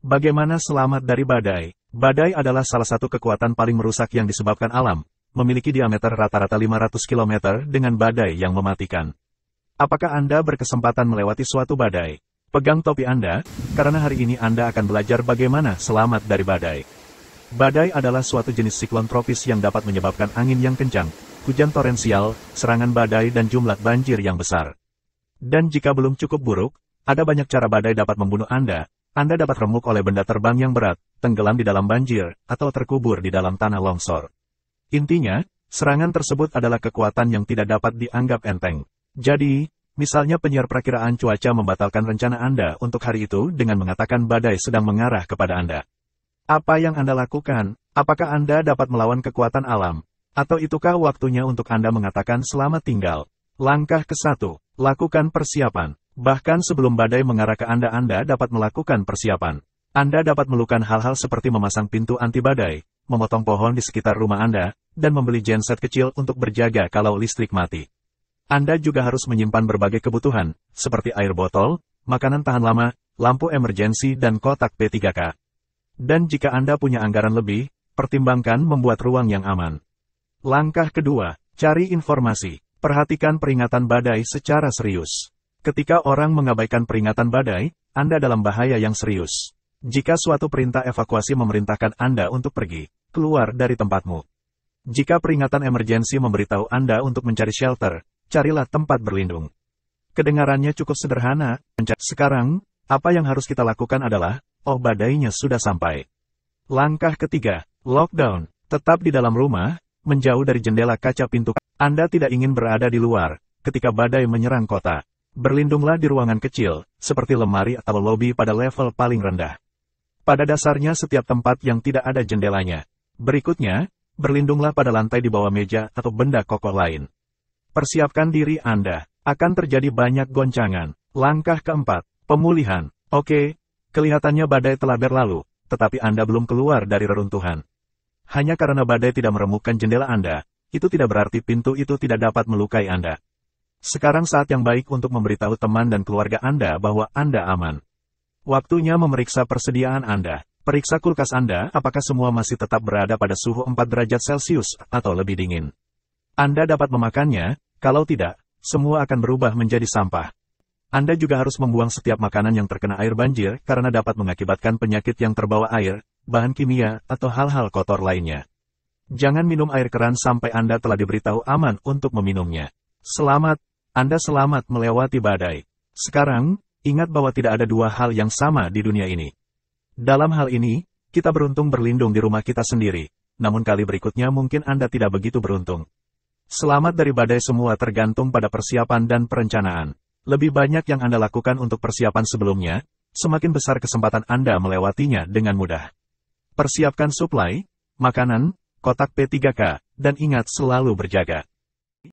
Bagaimana selamat dari badai? Badai adalah salah satu kekuatan paling merusak yang disebabkan alam, memiliki diameter rata-rata 500 km dengan badai yang mematikan. Apakah Anda berkesempatan melewati suatu badai? Pegang topi Anda, karena hari ini Anda akan belajar bagaimana selamat dari badai. Badai adalah suatu jenis siklon tropis yang dapat menyebabkan angin yang kencang, hujan torensial, serangan badai dan jumlah banjir yang besar. Dan jika belum cukup buruk, ada banyak cara badai dapat membunuh Anda. Anda dapat remuk oleh benda terbang yang berat, tenggelam di dalam banjir, atau terkubur di dalam tanah longsor. Intinya, serangan tersebut adalah kekuatan yang tidak dapat dianggap enteng. Jadi, misalnya penyiar perakiraan cuaca membatalkan rencana Anda untuk hari itu dengan mengatakan badai sedang mengarah kepada Anda. Apa yang Anda lakukan? Apakah Anda dapat melawan kekuatan alam? Atau itukah waktunya untuk Anda mengatakan selamat tinggal? Langkah ke-1, lakukan persiapan. Bahkan sebelum badai mengarah ke Anda dapat melakukan persiapan. Anda dapat melakukan hal-hal seperti memasang pintu anti badai, memotong pohon di sekitar rumah Anda, dan membeli genset kecil untuk berjaga kalau listrik mati. Anda juga harus menyimpan berbagai kebutuhan, seperti air botol, makanan tahan lama, lampu emergensi dan kotak P3K. Dan jika Anda punya anggaran lebih, pertimbangkan membuat ruang yang aman. Langkah kedua, cari informasi. Perhatikan peringatan badai secara serius. Ketika orang mengabaikan peringatan badai, Anda dalam bahaya yang serius. Jika suatu perintah evakuasi memerintahkan Anda untuk pergi, keluar dari tempatmu. Jika peringatan emergensi memberitahu Anda untuk mencari shelter, carilah tempat berlindung. Kedengarannya cukup sederhana. Sekarang, apa yang harus kita lakukan adalah, badainya sudah sampai. Langkah ketiga, lockdown. Tetap di dalam rumah, menjauh dari jendela kaca pintu. Anda tidak ingin berada di luar, ketika badai menyerang kota. Berlindunglah di ruangan kecil, seperti lemari atau lobi pada level paling rendah. Pada dasarnya setiap tempat yang tidak ada jendelanya. Berikutnya, berlindunglah pada lantai di bawah meja atau benda kokoh lain. Persiapkan diri Anda, akan terjadi banyak goncangan. Langkah keempat, pemulihan. Oke, kelihatannya badai telah berlalu, tetapi Anda belum keluar dari reruntuhan. Hanya karena badai tidak meremukkan jendela Anda, itu tidak berarti pintu itu tidak dapat melukai Anda. Sekarang saat yang baik untuk memberitahu teman dan keluarga Anda bahwa Anda aman. Waktunya memeriksa persediaan Anda. Periksa kulkas Anda apakah semua masih tetap berada pada suhu 4 derajat Celcius atau lebih dingin. Anda dapat memakannya, kalau tidak, semua akan berubah menjadi sampah. Anda juga harus membuang setiap makanan yang terkena air banjir karena dapat mengakibatkan penyakit yang terbawa air, bahan kimia, atau hal-hal kotor lainnya. Jangan minum air keran sampai Anda telah diberitahu aman untuk meminumnya. Selamat! Anda selamat melewati badai. Sekarang, ingat bahwa tidak ada dua hal yang sama di dunia ini. Dalam hal ini, kita beruntung berlindung di rumah kita sendiri, namun kali berikutnya mungkin Anda tidak begitu beruntung. Selamat dari badai semua tergantung pada persiapan dan perencanaan. Lebih banyak yang Anda lakukan untuk persiapan sebelumnya, semakin besar kesempatan Anda melewatinya dengan mudah. Persiapkan suplai, makanan, kotak P3K, dan ingat selalu berjaga.